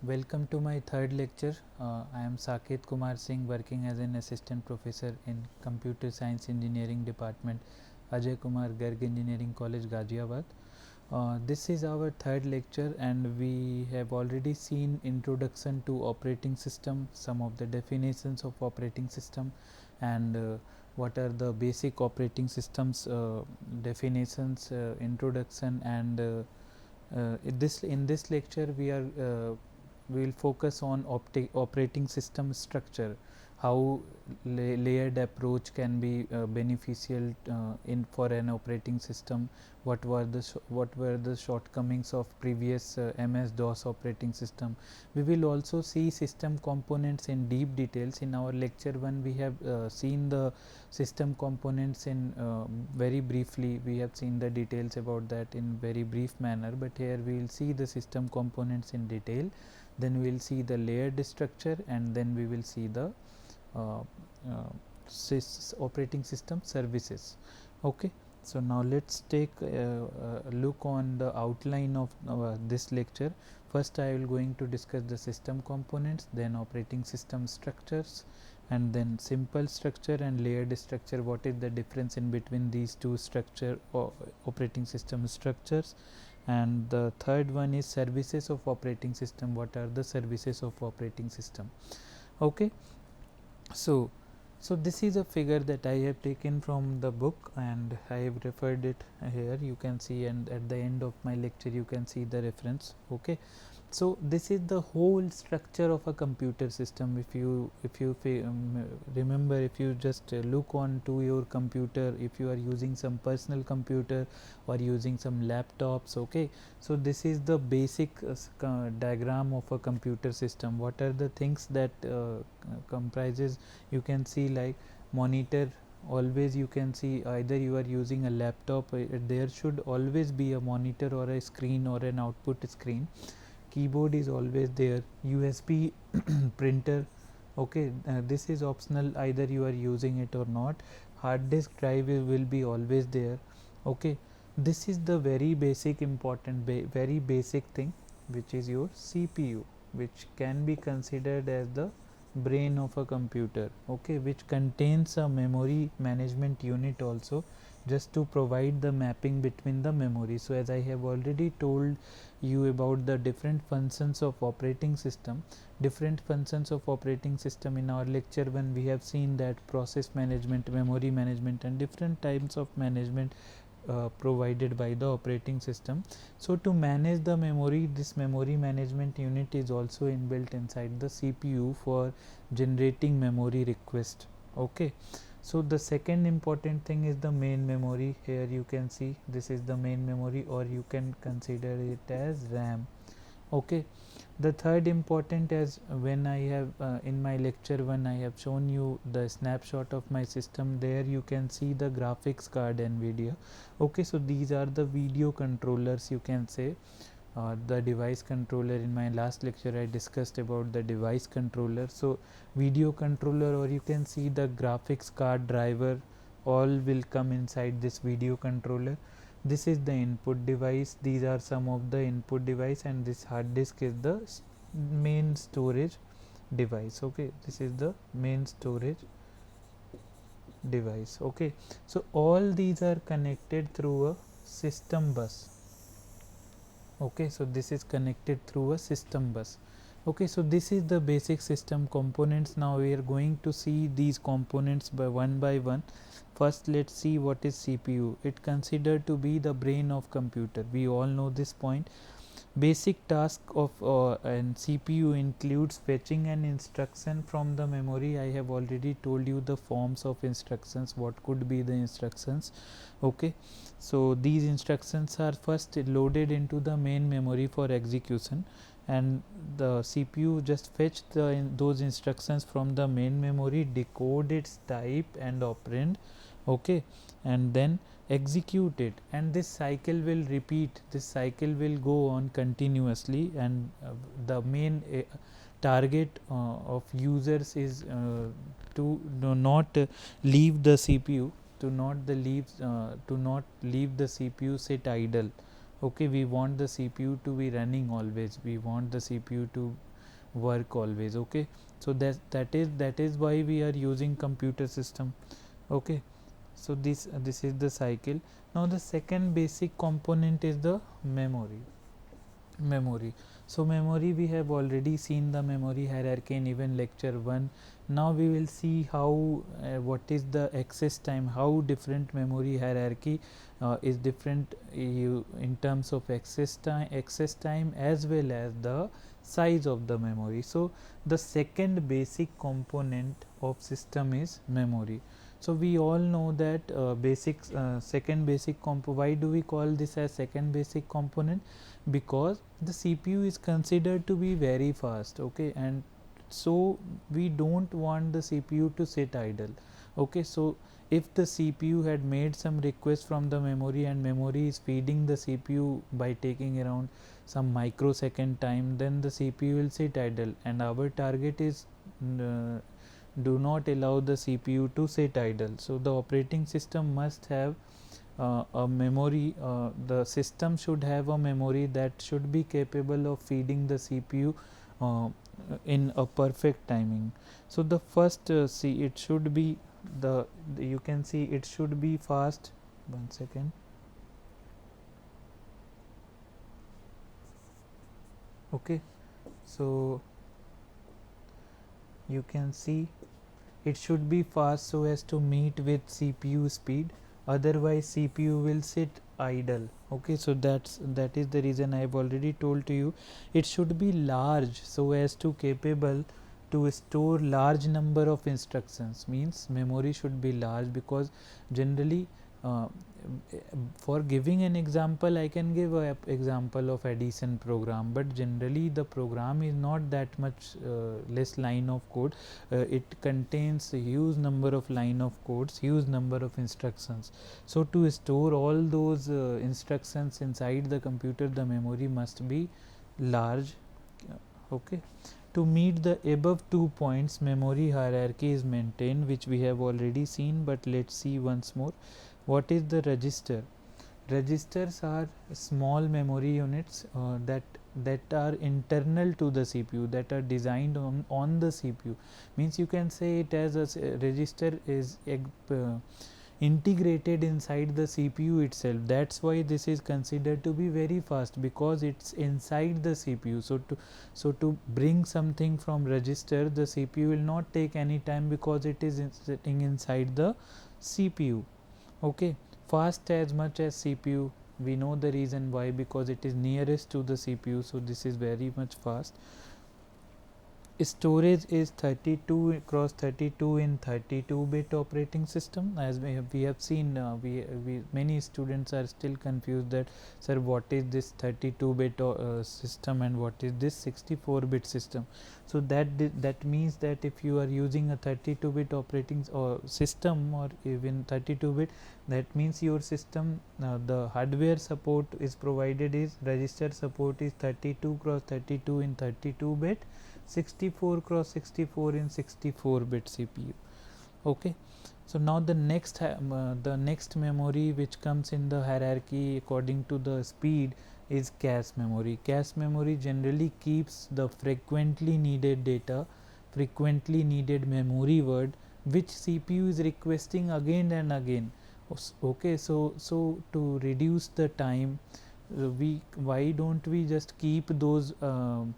Welcome to my third lecture. I am Saket Kumar Singh, working as an assistant professor in Computer Science Engineering Department, Ajay Kumar Garg Engineering College, Ghaziabad. This is our third lecture, and we have already seen introduction to operating system, some of the definitions of operating system, and what are the basic operating systems definitions, introduction, and in this lecture we will focus on operating system structure, how layered approach can be beneficial in for an operating system, what were the shortcomings of previous MS DOS operating system. We will also see system components in deep details. In our lecture 1 we have seen the system components in very briefly. We have seen the details about that in very brief manner, but here we will see the system components in detail, then we will see the layered structure, and then we will see the uh, operating system services. Okay, so now let's take a look on the outline of this lecture. First I will going to discuss the system components, then operating system structures, and then simple structure and layered structure. What is the difference in between these two structure or operating system structures? And the third one is services of operating system. What are the services of operating system? Okay, so this is a figure that I have taken from the book, and I have referred it here. You can see, and at the end of my lecture you can see the reference. Okay, so this is the whole structure of a computer system. If you remember, if you just look on to your computer, if you are using some personal computer or using some laptops, okay, so this is the basic diagram of a computer system. What are the things that comprises? You can see like monitor. Always you can see, either you are using a laptop, there should always be a monitor or a screen or an output screen. Keyboard is always there, USB printer. Okay, this is optional, either you are using it or not. Hard disk drive will be always there. Okay, this is the very basic important very basic thing, which is your CPU, which can be considered as the brain of a computer. Okay, which contains a memory management unit also, just to provide the mapping between the memory. So as I have already told you about the different functions of operating system, in our lecture when we have seen that process management, memory management, and different types of management provided by the operating system. So to manage the memory, this memory management unit is also inbuilt inside the CPU for generating memory request. Okay, so the second important thing is the main memory. Here you can see this is the main memory, or you can consider it as RAM. Okay, the third important, as when I have in my lecture when I have shown you the snapshot of my system, there you can see the graphics card NVIDIA. Okay, so these are the video controllers, you can say. The device controller, in my last lecture I discussed about the device controller. So video controller, or you can see the graphics card driver, all will come inside this video controller. This is the input device, these are some of the input device, and this hard disk is the main storage device. Okay, this is the main storage device. Okay, so all these are connected through a system bus. Okay, so this is connected through a system bus. Okay, so this is the basic system components. Now we are going to see these components by one. First let's see what is CPU. It considered to be the brain of computer. We all know this point. Basic task of an CPU includes fetching an instruction from the memory. I have already told you the forms of instructions, what could be the instructions. Okay, so these instructions are first loaded into the main memory for execution, and the CPU just fetch those instructions from the main memory, decode its type and operand. Okay, and then execute it, and this cycle will repeat, this cycle will go on continuously, and the main target of users is to not leave the CPU, to not leave the CPU sit idle. Okay, we want the CPU to be running always, we want the CPU to work always. Okay, so that is why we are using computer system. Okay, so this is the cycle. Now the second basic component is the memory. So memory, we have already seen the memory hierarchy in even lecture 1. Now we will see how what is the access time, how different memory hierarchy is different in terms of access time as well as the size of the memory. So the second basic component of system is memory. So we all know that second basic why do we call this as second basic component? Because the CPU is considered to be very fast. Okay, and so we don't want the CPU to sit idle. Okay, so if the CPU had made some request from the memory and memory is feeding the CPU by taking around some microsecond time, then the CPU will sit idle, and our target is do not allow the CPU to sit idle. So the operating system must have a memory, the system should have a memory that should be capable of feeding the CPU in a perfect timing. So the first see, it should be you can see it should be fast. One second. Okay, so you can see it should be fast so as to meet with CPU speed, otherwise CPU will sit idle. Okay, so that is the reason I have already told to you. It should be large so as to capable to store large number of instructions, means memory should be large, because generally uh, for giving an example, I can give a example of addition program, but generally the program is not that much less line of code. It contains a huge number of line of codes, huge number of instructions. So to store all those instructions inside the computer, the memory must be large. Okay, to meet the above 2 points, memory hierarchy is maintained, which we have already seen, but let's see once more. What is the register? Registers are small memory units that are internal to the CPU, that are designed on the CPU. Means you can say it as a register is integrated inside the CPU itself. That's why this is considered to be very fast, because it's inside the CPU. So to bring something from register, the CPU will not take any time, because it is sitting inside the CPU. Okay, fast as much as CPU. We know the reason why, because it is nearest to the CPU, so this is very much fast. Storage is 32 cross 32 in 32-bit operating system. As we have seen, we many students are still confused that, sir, what is this 32-bit system and what is this 64-bit system? So that means that if you are using a 32-bit operating system, or even 32-bit, that means your system, the hardware support is provided is register support is 32 cross 32 in 32-bit, 64 cross 64 in 64-bit CPU. Okay, so now the next memory which comes in the hierarchy according to the speed is cache memory. Cache memory generally keeps the frequently needed data, frequently needed memory word, which CPU is requesting again and again. Okay, so to reduce the time, why don't we just keep those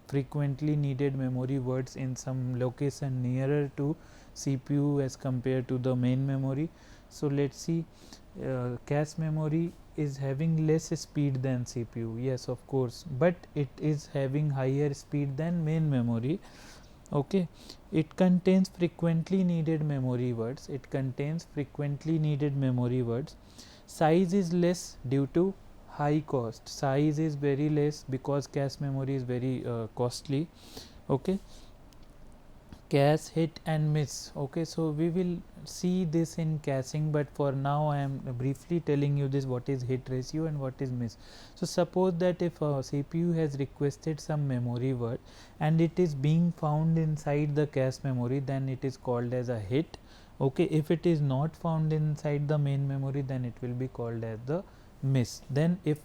frequently needed memory words in some location nearer to CPU as compared to the main memory? So let's see, cache memory is having less speed than CPU, yes, of course, but it is having higher speed than main memory. Okay, it contains frequently needed memory words, size is less due to high cost. Size is very less because cache memory is very costly. Okay, cache hit and miss. Okay, so we will see this in caching, but for now I am briefly telling you this, what is hit ratio and what is miss. So suppose that if a CPU has requested some memory word and it is being found inside the cache memory, then it is called as a hit. Okay, if it is not found inside the main memory, then it will be called as the miss. Then if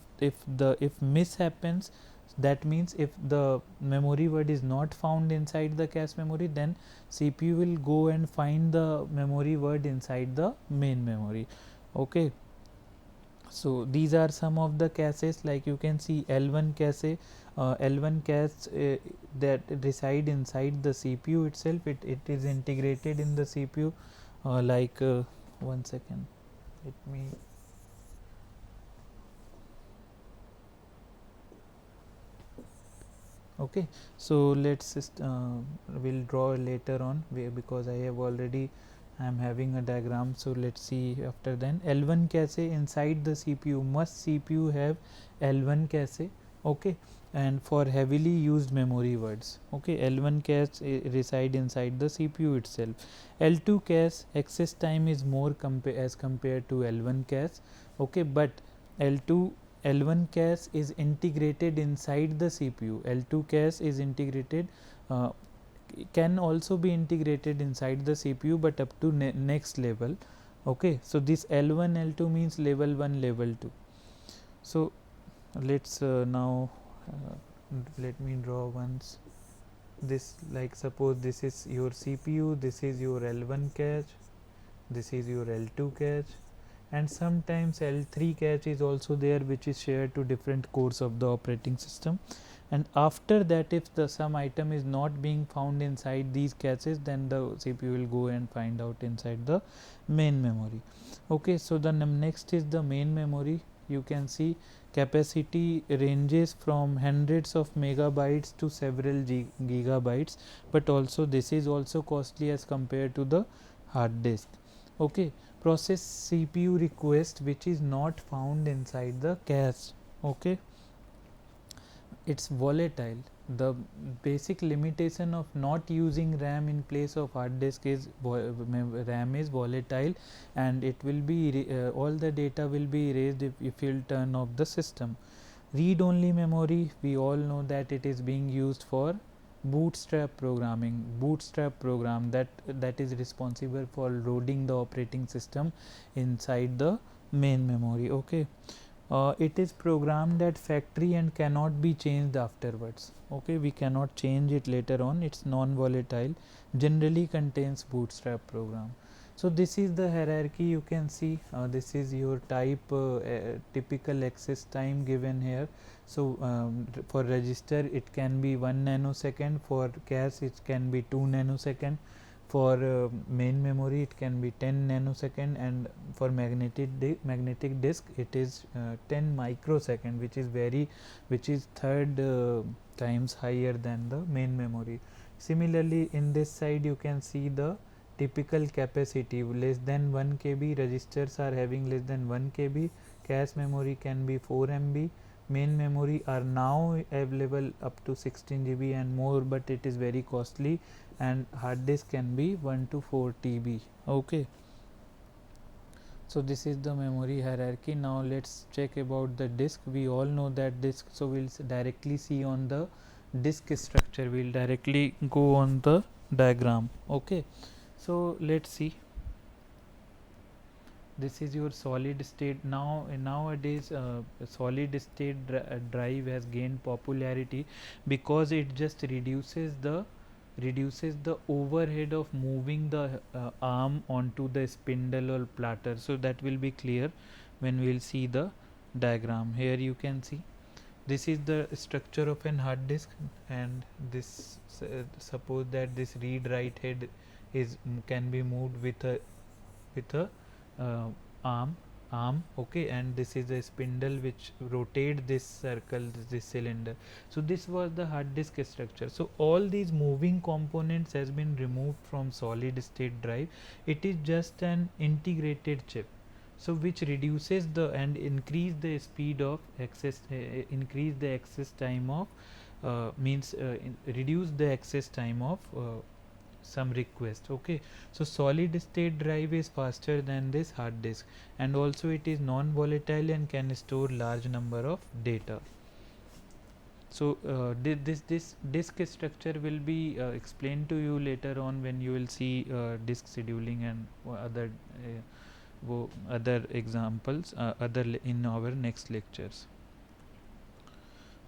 miss happens, That means if the memory word is not found inside the cache memory, then CPU will go and find the memory word inside the main memory. Okay, so these are some of the caches. Like you can see L1 cache, L1 cache that reside inside the CPU itself. It is integrated in the CPU. One second, let me. Okay, so let's just we'll draw later on, because I have already, I am having a diagram. So let's see after. Then L1 cache inside the CPU, must CPU have L1 cache. Okay, and for heavily used memory words. Okay, L1 cache reside inside the CPU itself. L2 cache access time is more as compared to L1 cache. Okay, but L2 L1 cache is integrated inside the CPU. L2 cache is integrated, uh, can also be integrated inside the CPU, but up to next level. Okay, so this L1 L2 means level 1 level 2. So let's now let me draw once this. Like suppose this is your CPU, this is your L1 cache, this is your L2 cache, and sometimes L3 cache is also there, which is shared to different cores of the operating system. And after that, if some item is not being found inside these caches, then the CPU will go and find out inside the main memory. Okay, so the next is the main memory. You can see capacity ranges from hundreds of megabytes to several gigabytes, but also this is also costly as compared to the hard disk. Okay, process CPU request which is not found inside the cache. Okay, it's volatile. The basic limitation of not using RAM in place of hard disk is RAM is volatile, and it will be all the data will be erased if you'll turn off the system. Read only memory, we all know that it is being used for bootstrap programming. Bootstrap program that is responsible for loading the operating system inside the main memory. Okay, it is programmed at factory and cannot be changed afterwards. Okay, we cannot change it later on. It's non-volatile, generally contains bootstrap program. So this is the hierarchy. You can see this is your type, typical access time given here. So for register it can be 1 nanosecond, for cache it can be 2 nanosecond, for main memory it can be 10 nanosecond, and for magnetic disk it is 10 microsecond, which is third times higher than the main memory. Similarly, in this side you can see the typical capacity. Less than 1 kb registers are having less than 1 kb, cache memory can be 4 MB, main memory are now available up to 16 GB and more, but it is very costly, and hard disk can be 1 to 4 TB. Okay, so this is the memory hierarchy. Now let's check about the disk. We all know that disk, so we'll directly see on the disk structure. We'll directly go on the diagram. Okay, so let's see. This is your solid state. Nowadays solid state drive has gained popularity because it just reduces the overhead of moving the arm onto the spindle or platter. So that will be clear when we will see the diagram. Here you can see this is the structure of an hard disk, and this suppose that this read write head is can be moved with a uh, arm. Okay, and this is a spindle which rotate this circle, this cylinder. So this was the hard disk structure. So all these moving components has been removed from solid state drive. It is just an integrated chip, so which reduces the and increase the speed of access, increase the access time of reduce the access time of some request. Okay, so solid state drive is faster than this hard disk, and also it is non volatile and can store large number of data. So this disk structure will be explained to you later on when you will see disk scheduling and other examples in our next lectures.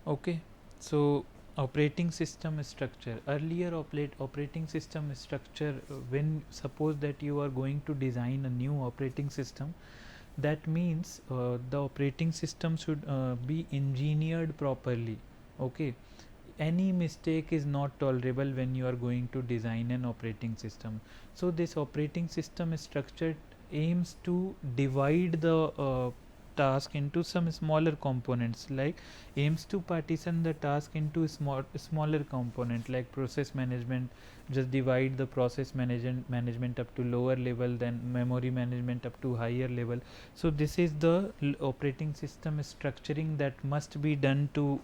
Okay, So operating system structure, earlier operating system structure, when suppose that you are going to design a new operating system, that means the operating system should be engineered properly. Okay, any mistake is not tolerable when you are going to design an operating system. So this operating system structure aims to divide the task into some smaller components, like aims to partition the task into smaller component, like process management, just divide the process management up to lower level, then memory management up to higher level. So this is the operating system structuring that must be done to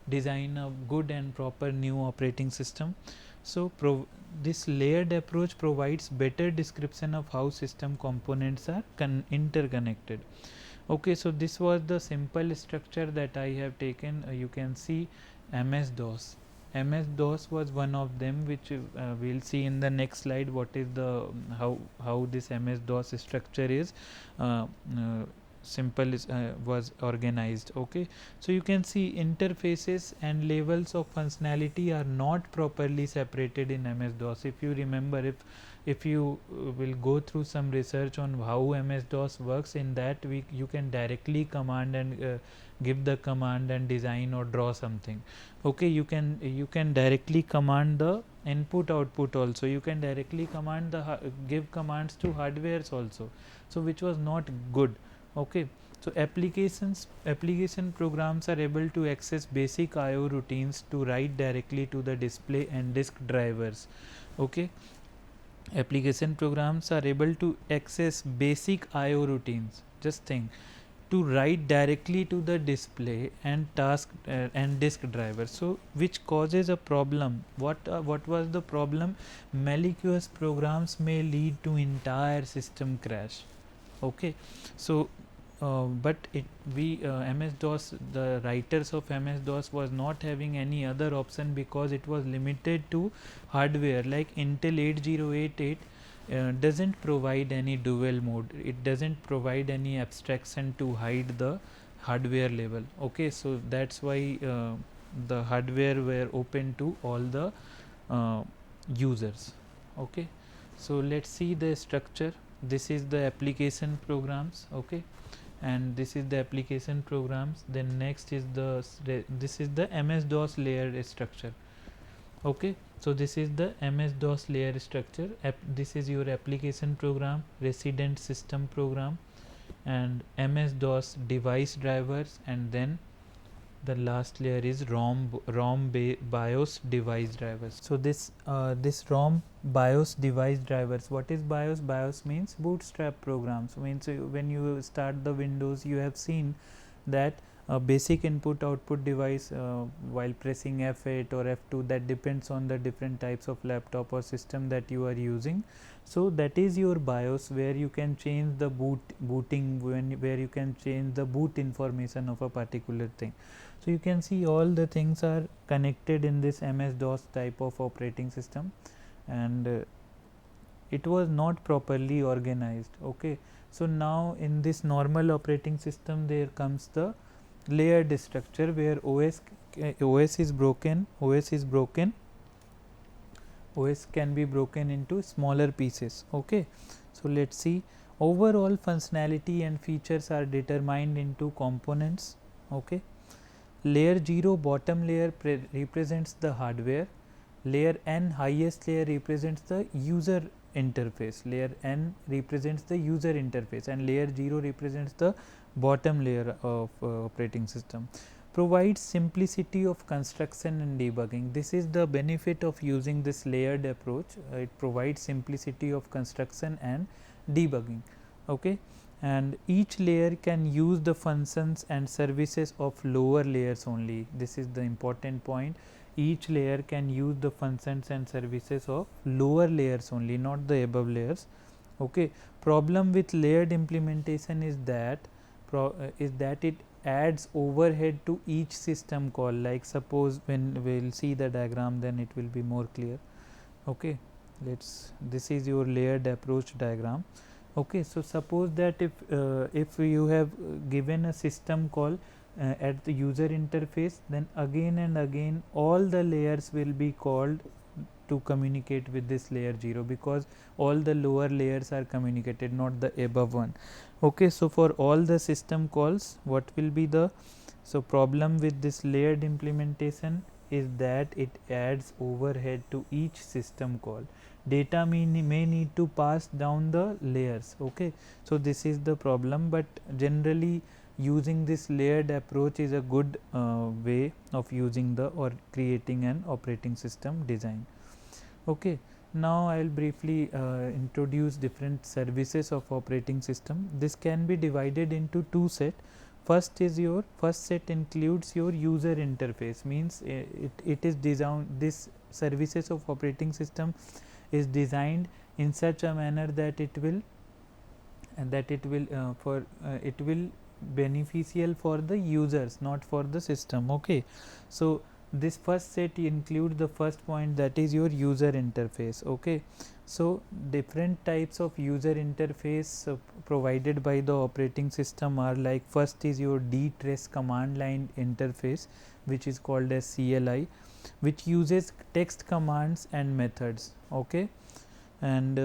design a good and proper new operating system. So this layered approach provides better description of how system components are interconnected. Okay, so this was the simple structure that I have taken. You can see MS-DOS. MS-DOS was one of them, which we'll see in the next slide. What is the how this MS-DOS structure is uh, uh, simple is was organized. Okay, so you can see interfaces and levels of functionality are not properly separated in MS-DOS. If you remember, if you will go through some research on how MS-DOS works, in that you can directly command and give the command and design or draw something. Okay, you can directly command the input output also, you can directly command the give commands to hardwares also, so which was not good. Okay, so application programs are able to access basic IO routines to write directly to the display and disk drivers. Okay, application programs are able to access basic IO routines, just think, to write directly to the display and task and disk driver. So which causes a problem. What was the problem? Malicious programs may lead to entire system crash. Okay, so but it we MS DOS, the writers of MS DOS was not having any other option, because it was limited to hardware. Like Intel 8088 doesn't provide any dual mode, it doesn't provide any abstraction to hide the hardware level. Okay, so that's why the hardware were open to all the uh, users. Okay, so let's see the structure. This is the application programs. Okay, and this is the application programs. Then next is this is the MS DOS layer structure. Okay, so this is the MS DOS layer structure. This is your application program, resident system program, and MS DOS device drivers, and then the last layer is BIOS device drivers. So this ROM BIOS device drivers, what is BIOS? BIOS means bootstrap programs. Means when you start the Windows, you have seen that a basic input output device, while pressing F8 or F2, that depends on the different types of laptop or system that you are using. So that is your BIOS, where you can change the booting, where you can change the boot information of a particular thing. So you can see all the things are connected in this MS DOS type of operating system, and it was not properly organized. Okay, so now in this normal operating system, there comes the layered structure, where OS is broken. OS can be broken into smaller pieces. Okay, so let's see. Overall functionality and features are determined into components. Okay, layer 0 bottom layer represents the hardware, layer n highest layer represents the user interface, layer n represents the user interface, and layer 0 represents the bottom layer of operating system. Provides simplicity of construction and debugging. This is the benefit of using this layered approach. It provides simplicity of construction and debugging. Okay, and each layer can use the functions and services of lower layers only. This is the important point. Each layer can use the functions and services of lower layers only, not the above layers. Okay, problem with layered implementation is that it adds overhead to each system call. Like suppose, when we will see the diagram, then it will be more clear. Okay, this is your layered approach diagram. Okay, so suppose that if you have given a system call at the user interface, then again and again all the layers will be called to communicate with this layer 0, because all the lower layers are communicated, not the above one. Okay, so for all the system calls, what will be the problem with this layered implementation is that it adds overhead to each system call. Data may need to pass down the layers. Okay, so this is the problem, but generally using this layered approach is a good way of using the or creating an operating system design. Okay, now I will briefly introduce different services of operating system. This can be divided into two set. First is your first set includes your user interface, means it is designed, this services of operating system is designed in such a manner that it will it will beneficial for the users, not for the system. Okay, so this first set include the first point, that is your user interface. Okay, so different types of user interface provided by the operating system are like, first is your dtrace command line interface, which is called as CLI, which uses text commands and methods. Okay, and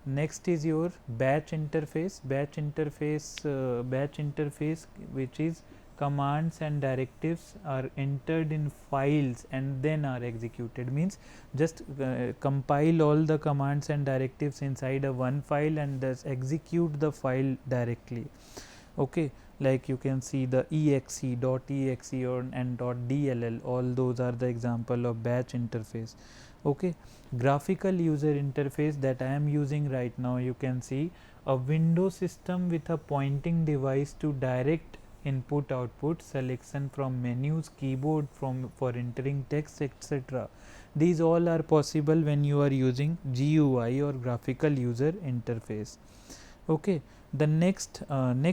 next is your batch interface. Batch interface, which is commands and directives are entered in files and then are executed, means just compile all the commands and directives inside a one file and thus execute the file directly. Okay, like you can see the exe, .exe or and .dll, all those are the example of batch interface. Okay, graphical user interface that I am using right now, you can see a window system with a pointing device to direct input output selection from menus, keyboard for entering text, etc. These all are possible when you are using GUI or graphical user interface. Okay, the next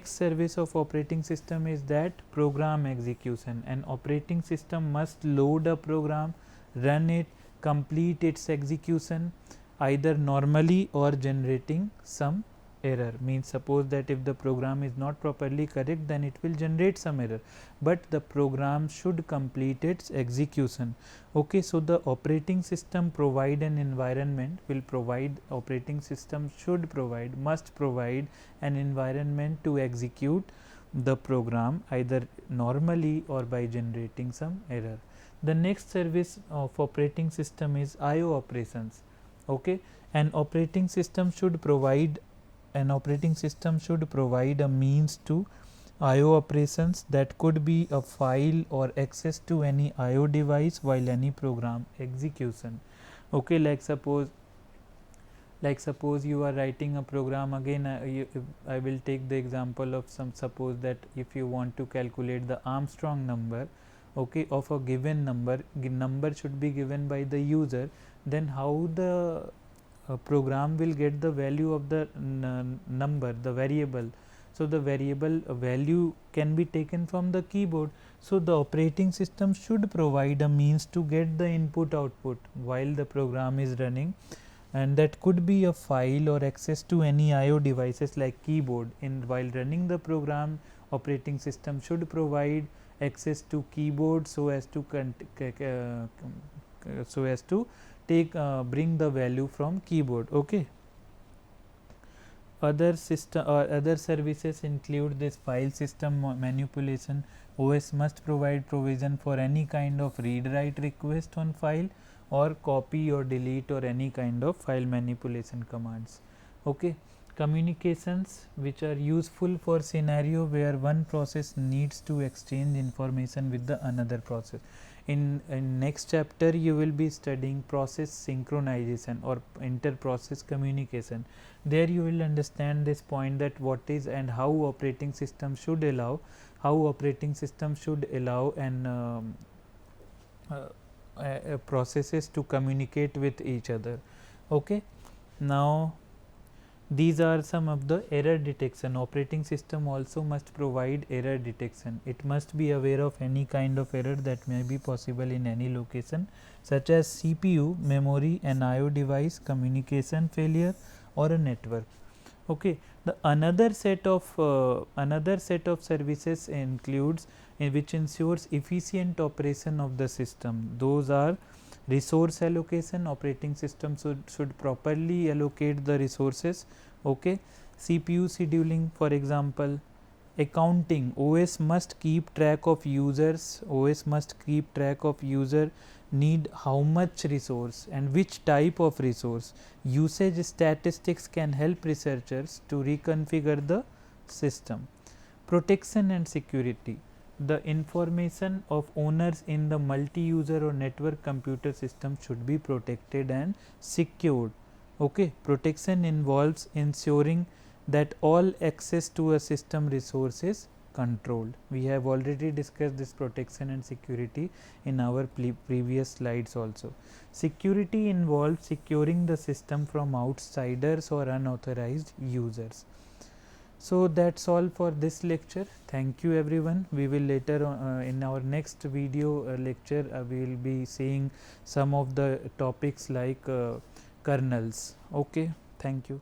service of operating system is that program execution. An operating system must load a program, run it, complete its execution either normally or generating some error. Means suppose that if the program is not properly correct, then it will generate some error, but the program should complete its execution. Okay, so the operating system provide an environment, operating system should provide, must provide an environment to execute the program either normally or by generating some error. The next service of operating system is IO operations. Okay, an operating system should provide a means to IO operations that could be a file or access to any IO device while any program execution. Okay, like suppose you are writing a program. Again I will take the example of suppose that if you want to calculate the Armstrong number, okay, of a given number should be given by the user, then how the program will get the value of the number, the variable. So the variable value can be taken from the keyboard. So the operating system should provide a means to get the input output while the program is running, and that could be a file or access to any IO devices like keyboard. While running the program, operating system should provide access to keyboard so as to take bring the value from keyboard. Okay, other services include this file system manipulation. OS must provide provision for any kind of read write request on file, or copy or delete or any kind of file manipulation commands. Okay, communications which are useful for scenario where one process needs to exchange information with the another process. In next chapter you will be studying process synchronization or inter process communication. There you will understand this point, that what is and how operating system should allow and processes to communicate with each other. Okay, now these are some of the error detection. Operating system also must provide error detection. It must be aware of any kind of error that may be possible in any location, such as CPU, memory, an IO device, communication failure, or a network. Okay, the another set of services includes which ensures efficient operation of the system. Those are resource allocation. Operating system should properly allocate the resources. Okay. CPU scheduling, for example. Accounting, OS must keep track of users, OS must keep track of user need how much resource and which type of resource. Usage statistics can help researchers to reconfigure the system. Protection and security, the information of owners in the multi-user or network computer system should be protected and secured. Okay. Protection involves ensuring that all access to a system resource is controlled. We have already discussed this protection and security in our previous slides also. Security involves securing the system from outsiders or unauthorized users. So that's all for this lecture. Thank you everyone. We will later in our next video lecture we will be seeing some of the topics like kernels. Okay, thank you.